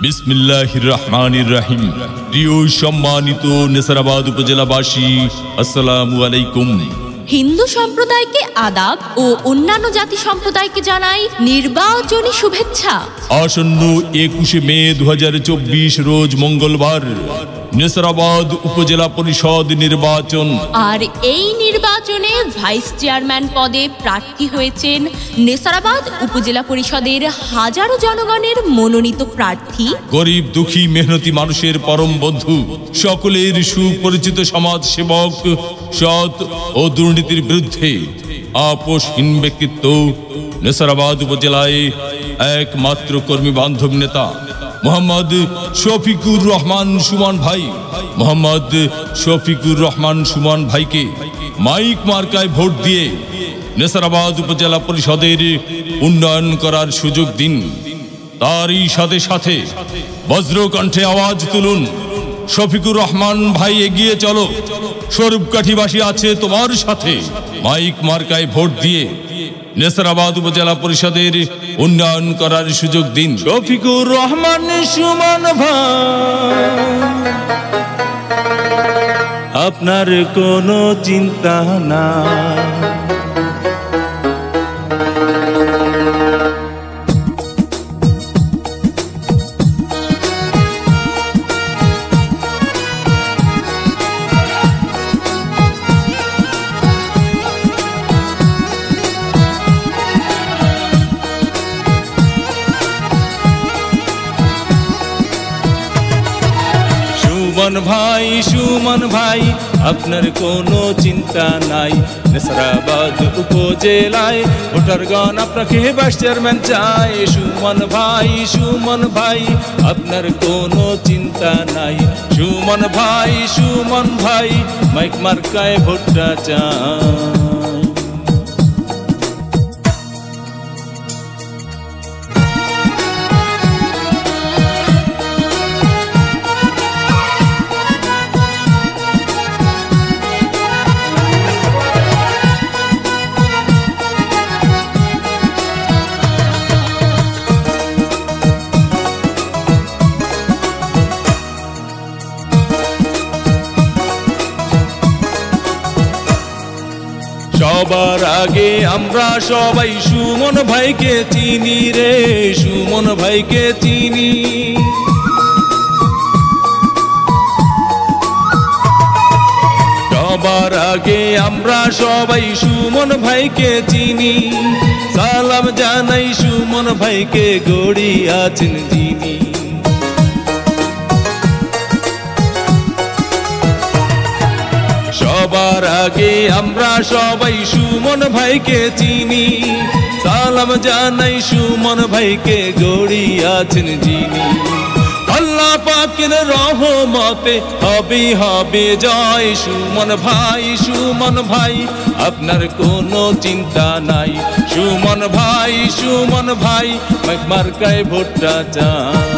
বিসমিল্লাহির রহমানির রহিম। প্রিয় সম্মানিত নেসারাবাদ উপজেলাবাসী, আসসালামু আলাইকুম। হিন্দু সম্প্রদায়কে আদাব ও অন্যান্য জাতি সম্প্রদায়কে জানাই নির্বাচনী শুভেচ্ছা। আসন্ন 21শে মে 2024 রোজ মঙ্গলবার নেসারাবাদ উপজেলা পরিষদ নির্বাচন। আর এই নির্বাচনে ভাইস চেয়ারম্যান পদে প্রার্থী হয়েছেন নেসারাবাদ উপজেলা পরিষদের হাজারো জনগণের মনোনীত প্রার্থী, গরিব দুঃখী মেহনতি মানুষের পরম বন্ধু, সকলের সুপরিচিত সমাজ সেবক, সৎ ও দুর্নীতির বিরুদ্ধে আপোষহীন ব্যক্তিত্ব, নেসারাবাদ উপজেলায় একমাত্র কর্মী বান্ধব নেতা মোহাম্মদ শফিকুর রহমান সুমন ভাই। মোহাম্মদ শফিকুর রহমান সুমন ভাইকে মাইক মার্কায় ভোট দিয়ে নেসারাবাদ উপজেলা পরিষদের উন্নয়ন করার সুযোগ দিন। তারই সাথে সাথে বজ্রকণ্ঠে আওয়াজ তুলুন, শফিকুর রহমান ভাই এগিয়ে চলো, স্বরূপকাঠিবাসী আছে তোমার সাথে। মাইক মার্কায় ভোট দিয়ে নেসারাবাদ উপজেলা পরিষদের উন্নয়ন করার সুযোগ দিন। শফিকুর রহমান সুমন ভাই, আপনার কোনো চিন্তা না, সুমন ভাই আপনার কোনো চিন্তা নাই। নেসারাবাদ উপজেলায় ভোটারগণ আপনাকে ভাইস চেয়ারম্যান চায়। সুমন ভাই আপনার কোনো চিন্তা নাই। সুমন ভাই মাইক মার্কায় ভোটটা চায়। সবার আগে আমরা সবাই সুমন ভাইকে চিনি রে, সুমন ভাইকে চিনি। সবার আগে আমরা সবাই সুমন ভাইকে চিনি। সালাম জানাই সুমন ভাইকে, গড়ি আছেন যিনি। সবার আগে আমরা সবাই সুমন ভাইকে চিনি। সালাম জানাই সুমন ভাইকে, গড়ি আছেন যিনি। আল্লাহ পাকের রহমতে হবে জয়। সুমন ভাই আপনার কোনো চিন্তা নাই। সুমন ভাই মাইক মার্কায় ভোটটা চায়।